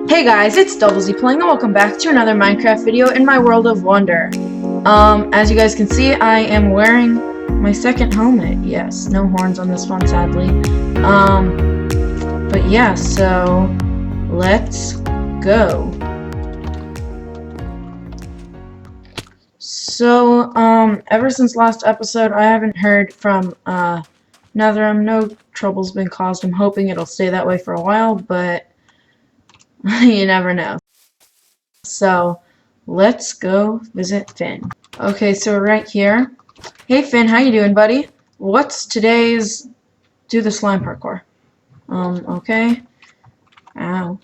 Hey guys, it's W.O.W playing and welcome back to another Minecraft video in my world of wonder. As you guys can see, I am wearing my second helmet. Yes, no horns on this one, sadly. But yeah, so let's go. So, ever since last episode, I haven't heard from, Netherim. No trouble's been caused. I'm hoping it'll stay that way for a while, but you never know. So, let's go visit Finn. Okay, so we're right here. Hey Finn, how you doing, buddy? What's today's do the slime parkour? Okay. Ow.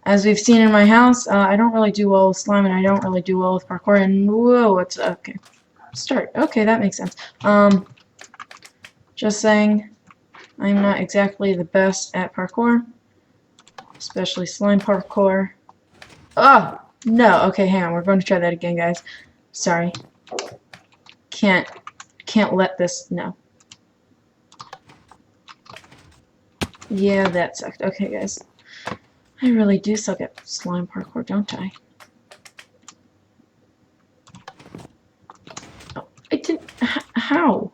As we've seen in my house, I don't really do well with slime, and I don't really do well with parkour, and whoa, what's okay. Start. Okay, that makes sense. Just saying, I'm not exactly the best at parkour, especially slime parkour. Oh, no. Okay, hang on. We're going to try that again, guys. Sorry. Can't let this, no. Yeah, that sucked. Okay, guys. I really do suck at slime parkour, don't I? Oh, I didn't, how?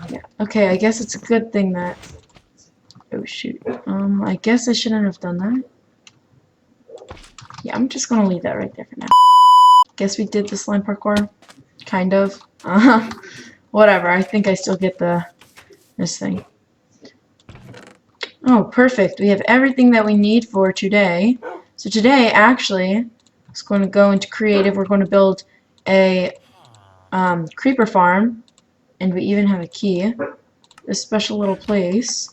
Yeah, okay, I guess it's a good thing that, oh shoot, I guess I shouldn't have done that. Yeah, I'm just gonna leave that right there for now. Guess we did the slime parkour, kind of. Whatever, I think I still get this thing. Oh, perfect, we have everything that we need for today. So today, actually, it's going to go into creative. We're going to build a creeper farm, and we even have a key, this special little place.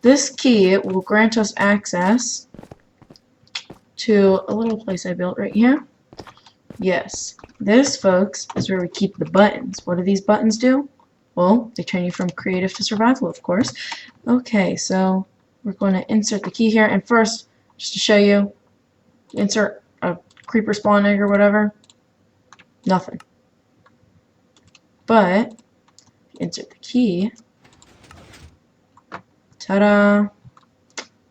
This key will grant us access to a little place I built right here. Yes, this, folks, is where we keep the buttons. What do these buttons do? Well, they turn you from creative to survival, of course. Okay, so we're going to insert the key here, and first, just to show you, insert a creeper spawn egg or whatever. Nothing. But insert the key. Ta-da!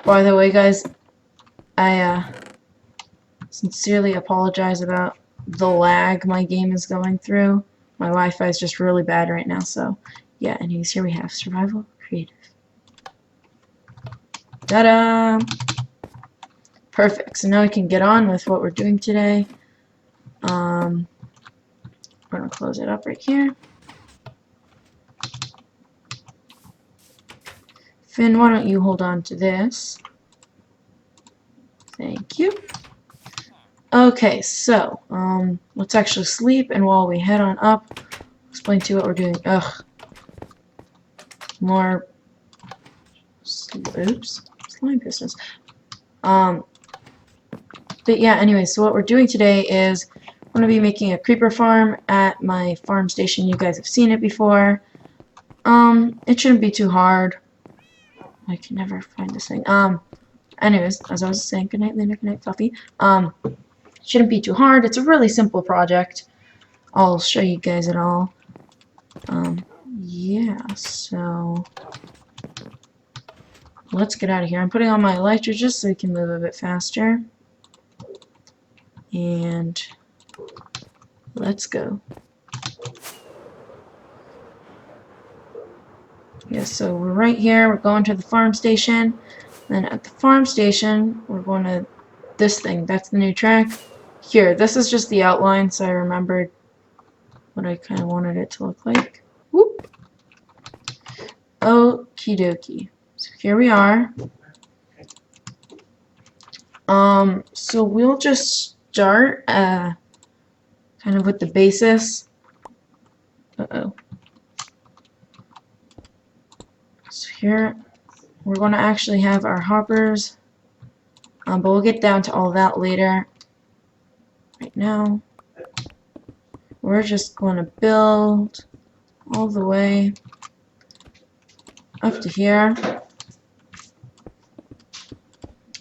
By the way, guys, I sincerely apologize about the lag my game is going through. My Wi-Fi is just really bad right now, so yeah. Anyways, here we have survival creative. Ta-da! Perfect. So now we can get on with what we're doing today. We're gonna close it up right here. Finn, why don't you hold on to this? Thank you. Okay, so let's actually sleep, and while we head on up, explain to you what we're doing. Ugh. More. Oops. Slime business. But yeah. Anyway, so what we're doing today is I'm gonna be making a creeper farm at my farm station. You guys have seen it before. It shouldn't be too hard. I can never find this thing. Anyways, as I was saying, good night, Lena, good night, Fluffy. Shouldn't be too hard. It's a really simple project. I'll show you guys it all. Yeah, so let's get out of here. I'm putting on my elytra just so we can move a bit faster. And let's go. Yeah, so we're right here. We're going to the farm station. Then at the farm station, we're going to this thing. That's the new track. Here, this is just the outline, so I remembered what I kind of wanted it to look like. Whoop. Okie dokie. So here we are. So we'll just start kind of with the basis. Uh-oh. So here we're going to actually have our hoppers, but we'll get down to all that later. Right now, we're just going to build all the way up to here,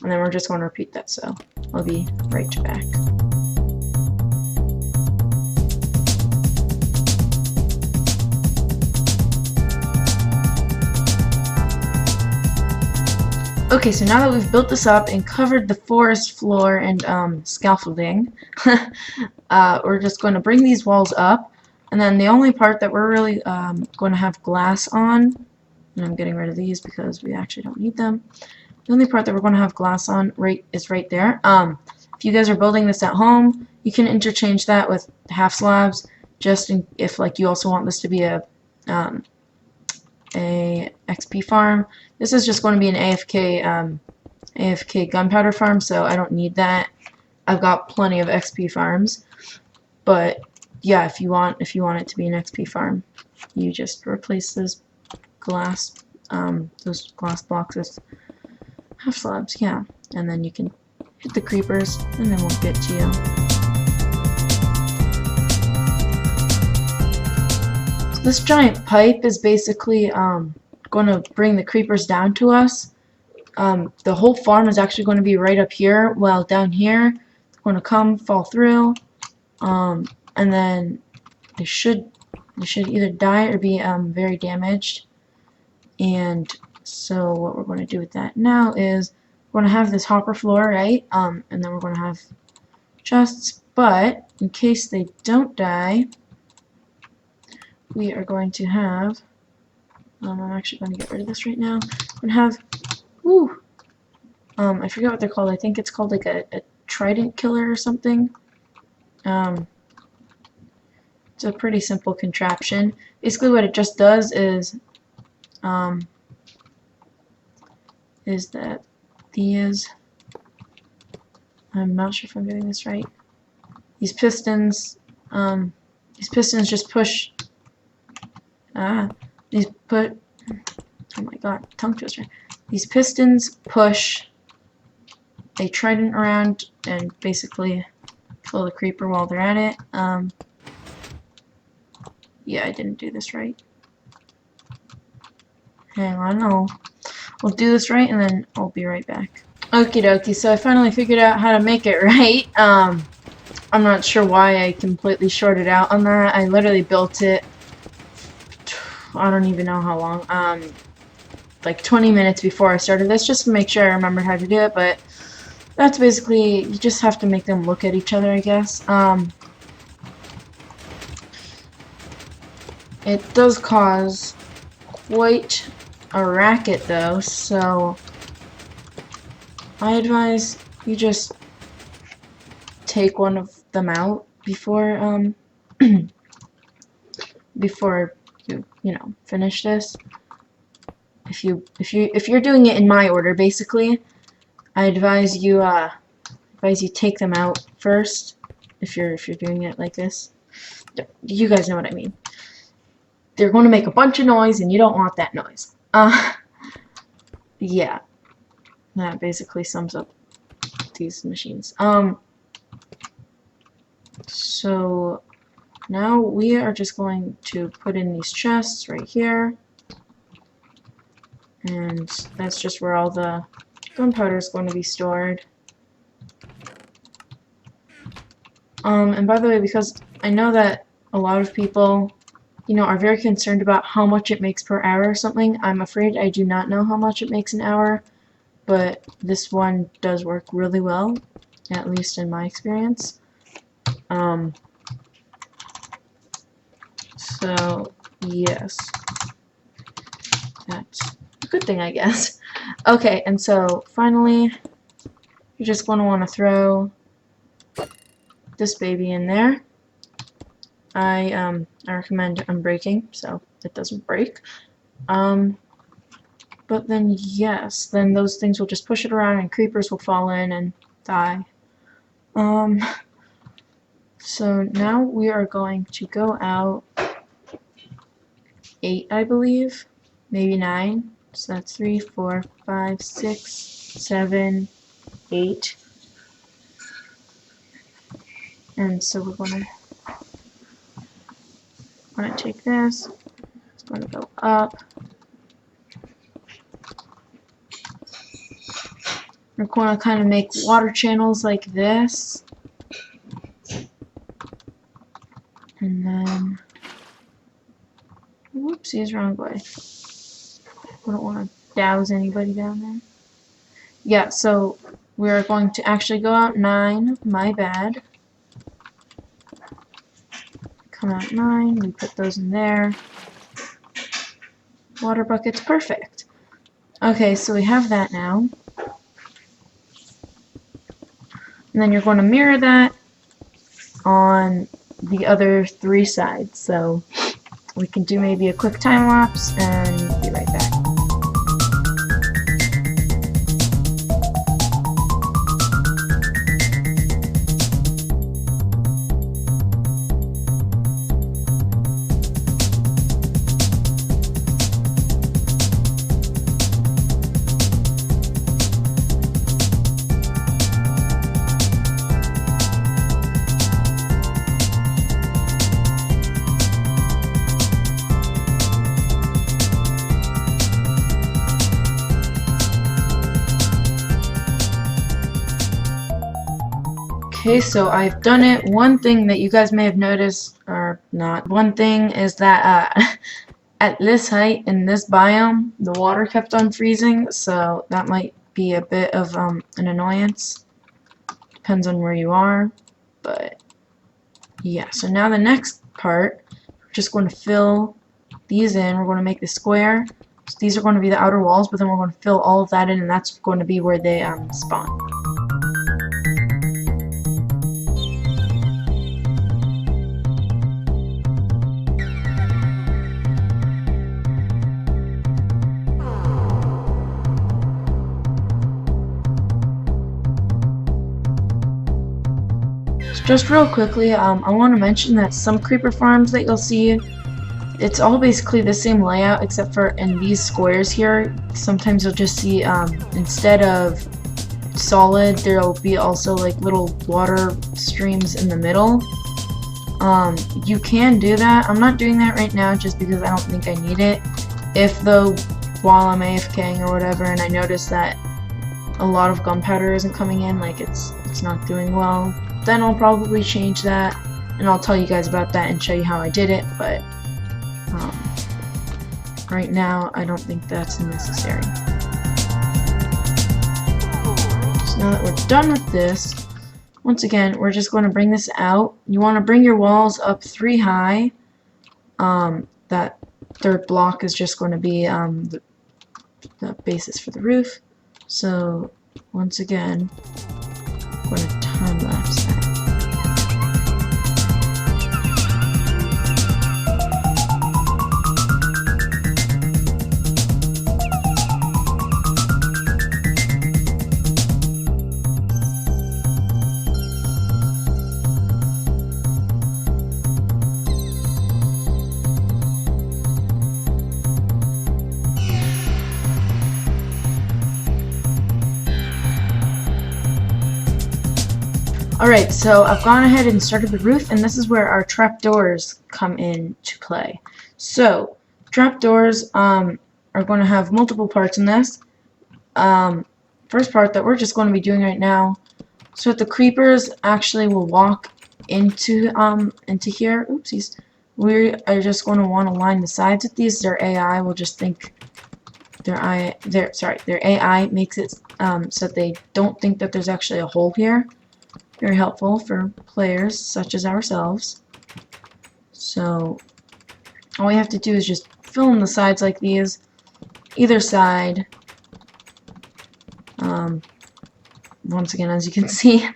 and then we're just going to repeat that, so I'll be right back. Okay, so now that we've built this up and covered the forest floor and scaffolding, we're just going to bring these walls up, and then the only part that we're really going to have glass on, and I'm getting rid of these because we actually don't need them. The only part that we're going to have glass on is right there. If you guys are building this at home, you can interchange that with half slabs, just if like you also want this to be a XP farm. This is just going to be an AFK gunpowder farm, so I don't need that. I've got plenty of XP farms, but yeah, if you want it to be an XP farm, you just replace those glass blocks with half slabs, yeah, and then you can hit the creepers, and they won't get to you. So this giant pipe is basically going to bring the creepers down to us. The whole farm is actually going to be right up here, while down here it's going to come, fall through, and then they should either die or be very damaged. And so what we're going to do with that now is we're going to have this hopper floor, right? And then we're going to have chests, but in case they don't die, we are going to have, I'm actually going to get rid of this right now. We're going to have, I forget what they're called. I think it's called like a trident killer or something. It's a pretty simple contraption. Basically what it just does is that these, I'm not sure if I'm getting this right, these pistons just push, oh my god, tongue twister. These pistons push a trident around and basically kill the creeper while they're at it. Yeah, I didn't do this right. Hang on, we'll do this right and then I'll be right back. Okie dokie, so I finally figured out how to make it right. I'm not sure why I completely shorted out on that. I literally built it, I don't even know how long, like 20 minutes before I started this, just to make sure I remembered how to do it, but that's basically, you just have to make them look at each other, I guess. It does cause quite a racket though, so I advise you just take one of them out before before you know, finish this. If you're doing it in my order, basically, I advise you take them out first. If you're doing it like this, you guys know what I mean. They're going to make a bunch of noise, and you don't want that noise. Yeah, that basically sums up these machines. So now we are just going to put in these chests right here, and that's just where all the gunpowder is going to be stored. And by the way, because I know that a lot of people, you know, are very concerned about how much it makes per hour or something, I'm afraid I do not know how much it makes an hour, but this one does work really well, at least in my experience. So yes, that's a good thing, I guess. Okay, and so finally, you're just going to want to throw this baby in there. I recommend unbreaking so it doesn't break. But then yes, then those things will just push it around and creepers will fall in and die. So now we are going to go out 8, I believe, maybe 9. So that's 3, 4, 5, 6, 7, 8. And so we're gonna take this. It's gonna go up. We're gonna kind of make water channels like this. And then, whoopsies, wrong way. I don't want to douse anybody down there. yeah, so we're going to actually go out 9, my bad. Come out 9, we put those in there. Water buckets, perfect. Okay, so we have that now. And then you're going to mirror that on the other 3 sides. So we can do maybe a quick time lapse and be right back. Okay, so I've done it. One thing that you guys may have noticed, or not, one thing is that at this height in this biome, the water kept on freezing, so that might be a bit of an annoyance. Depends on where you are, but yeah. So now the next part, we're just going to fill these in. We're going to make the square. So these are going to be the outer walls, but then we're going to fill all of that in, and that's going to be where they spawn. Just real quickly, I want to mention that some creeper farms that you'll see, it's all basically the same layout except for in these squares here. Sometimes you'll just see instead of solid, there'll be also like little water streams in the middle. You can do that. I'm not doing that right now just because I don't think I need it. If though, while I'm AFKing or whatever, and I notice that a lot of gunpowder isn't coming in, like it's not doing well, then I'll probably change that, and I'll tell you guys about that and show you how I did it, but right now I don't think that's necessary. So now that we're done with this, once again, we're just going to bring this out. You want to bring your walls up 3 high. That third block is just going to be the basis for the roof. So once again, I'm going to time lapse that. Alright, so I've gone ahead and started the roof, and this is where our trapdoors come in to play. So, trapdoors are going to have multiple parts in this. First part that we're just going to be doing right now, so that the creepers actually will walk into here. Oopsies. We are just going to want to line the sides with these. Their AI will just think their AI makes it so that they don't think that there's actually a hole here. Very helpful for players such as ourselves. So all we have to do is just fill in the sides like these, either side. Once again, as you can see,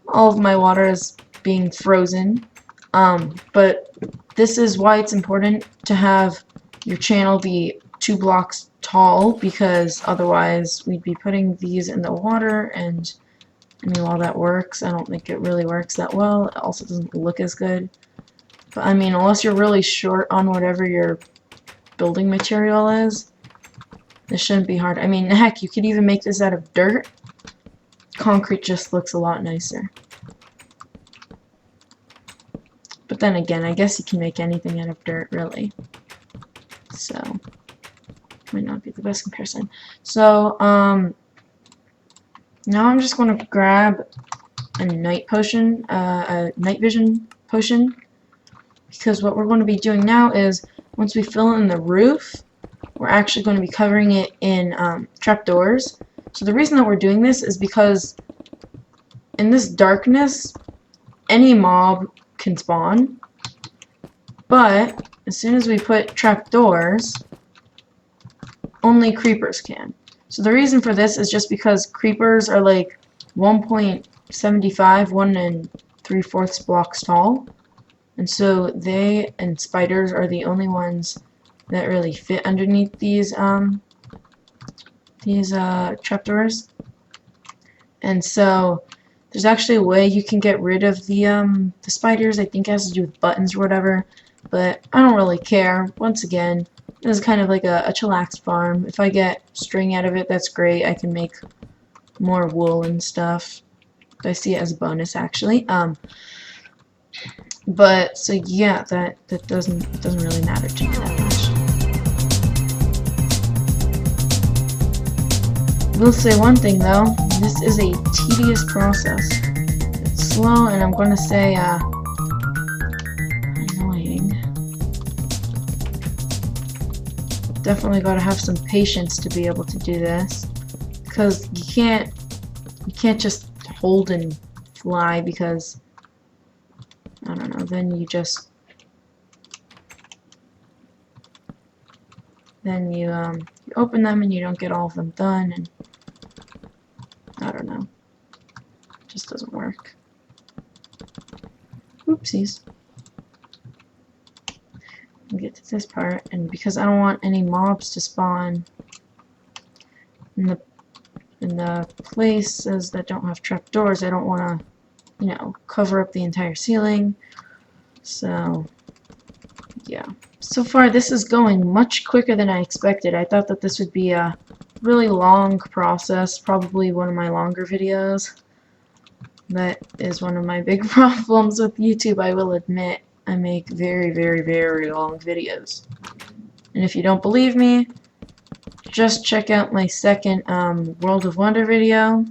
all of my water is being frozen. But this is why it's important to have your channel be 2 blocks tall, because otherwise we'd be putting these in the water, and I mean, while that works, I don't think it really works that well. It also doesn't look as good. But I mean, unless you're really short on whatever your building material is, this shouldn't be hard. I mean, heck, you could even make this out of dirt. Concrete just looks a lot nicer. But then again, I guess you can make anything out of dirt, really. So, might not be the best comparison. So, now I'm just going to grab a night potion, a night vision potion, because what we're going to be doing now is, once we fill in the roof, we're actually going to be covering it in trapdoors. So the reason that we're doing this is because in this darkness, any mob can spawn, but as soon as we put trapdoors, only creepers can. So the reason for this is just because creepers are like 1.75, 1 3/4 blocks tall, and so they and spiders are the only ones that really fit underneath these trapdoors. And so there's actually a way you can get rid of the spiders. I think it has to do with buttons or whatever, but I don't really care. Once again, this is kind of like a chillax farm. If I get string out of it, that's great. I can make more wool and stuff. I see it as a bonus, actually. But so yeah, that doesn't really matter to me that much. We'll say one thing though, this is a tedious process. It's slow, and I'm gonna say annoying. Definitely gotta have some patience to be able to do this, because you can't just hold and fly, because I don't know, then you open them and you don't get all of them done, and I don't know. It just doesn't work. Oopsies. We'll get to this part, and because I don't want any mobs to spawn in the places that don't have trapdoors, I don't want to, you know, cover up the entire ceiling. So yeah. So far this is going much quicker than I expected. I thought that this would be a really long process, probably one of my longer videos. That is one of my big problems with YouTube, I will admit. I make very, very, very long videos. And if you don't believe me, just check out my second W.O.W video,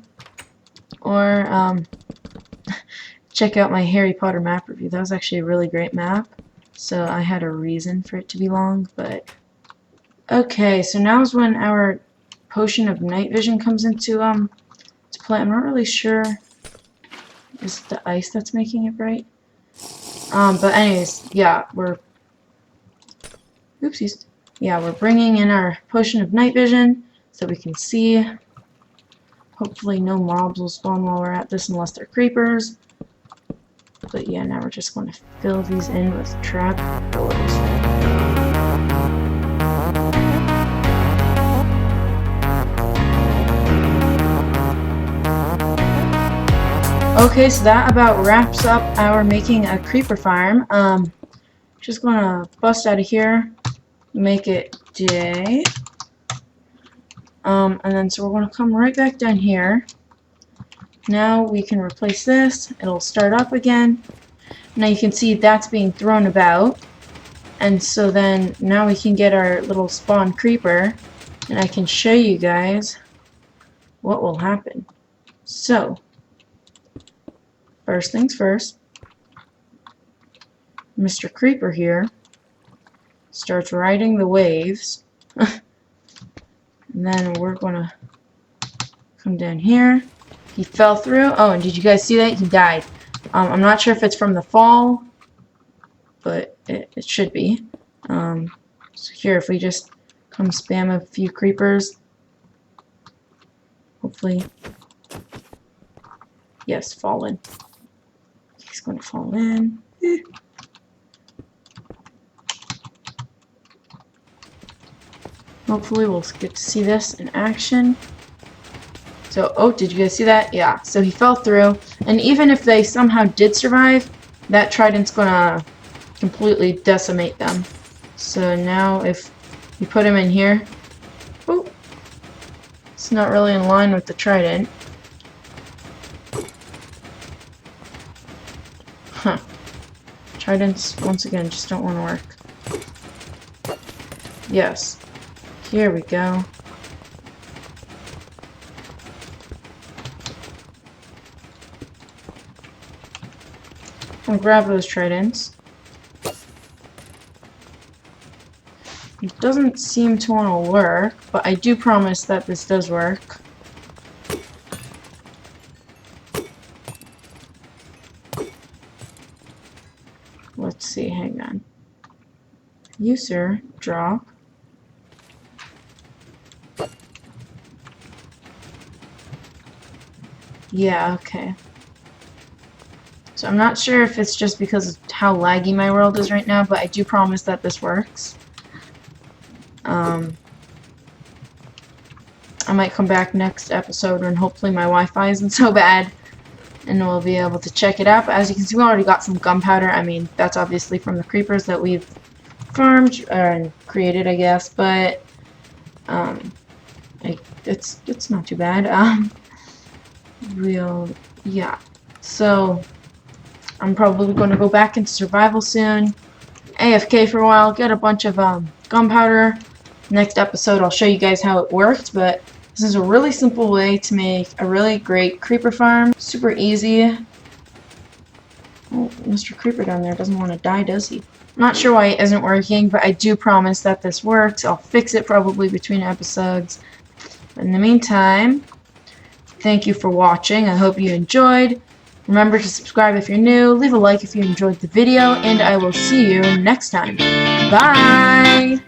or check out my Harry Potter map review. That was actually a really great map, so I had a reason for it to be long. But okay, so now is when our potion of night vision comes into to play. I'm not really sure. Is it the ice that's making it bright? But anyways, yeah, oopsies. Yeah, we're bringing in our potion of night vision so we can see. Hopefully no mobs will spawn while we're at this unless they're creepers. But yeah, now we're just going to fill these in with trap doors. Okay, so that about wraps up our making a creeper farm. Just gonna bust out of here, make it day. And then so we're gonna come right back down here. Now we can replace this, it'll start up again. Now you can see that's being thrown about. And so then now we can get our little spawn creeper, and I can show you guys what will happen. So, first things first, Mr. Creeper here starts riding the waves. And then we're gonna come down here. He fell through. Oh, and did you guys see that? He died. I'm not sure if it's from the fall, but it should be. So here, if we just come spam a few creepers, hopefully, yes, fall in. He's going to fall in. Hopefully we'll get to see this in action. So, oh, did you guys see that? Yeah, so he fell through, and even if they somehow did survive, that trident's gonna completely decimate them. So now if you put him in here, oh, it's not really in line with the trident. Huh. Tridents, once again, just don't want to work. Yes. Here we go. I'll grab those tridents. It doesn't seem to want to work, but I do promise that this does work. User drop. Yeah, okay. So I'm not sure if it's just because of how laggy my world is right now, but I do promise that this works. I might come back next episode when hopefully my Wi-Fi isn't so bad, and we'll be able to check it out. But as you can see, we already got some gunpowder. I mean, that's obviously from the creepers that we've farmed and created, I guess. But it's not too bad. Yeah. So I'm probably going to go back into survival soon. AFK for a while, get a bunch of gunpowder. Next episode I'll show you guys how it worked, but this is a really simple way to make a really great creeper farm. Super easy. Oh, Mr. Creeper down there doesn't want to die, does he? I'm not sure why it isn't working, but I do promise that this works. I'll fix it probably between episodes. But in the meantime, thank you for watching. I hope you enjoyed. Remember to subscribe if you're new, leave a like if you enjoyed the video, and I will see you next time. Bye!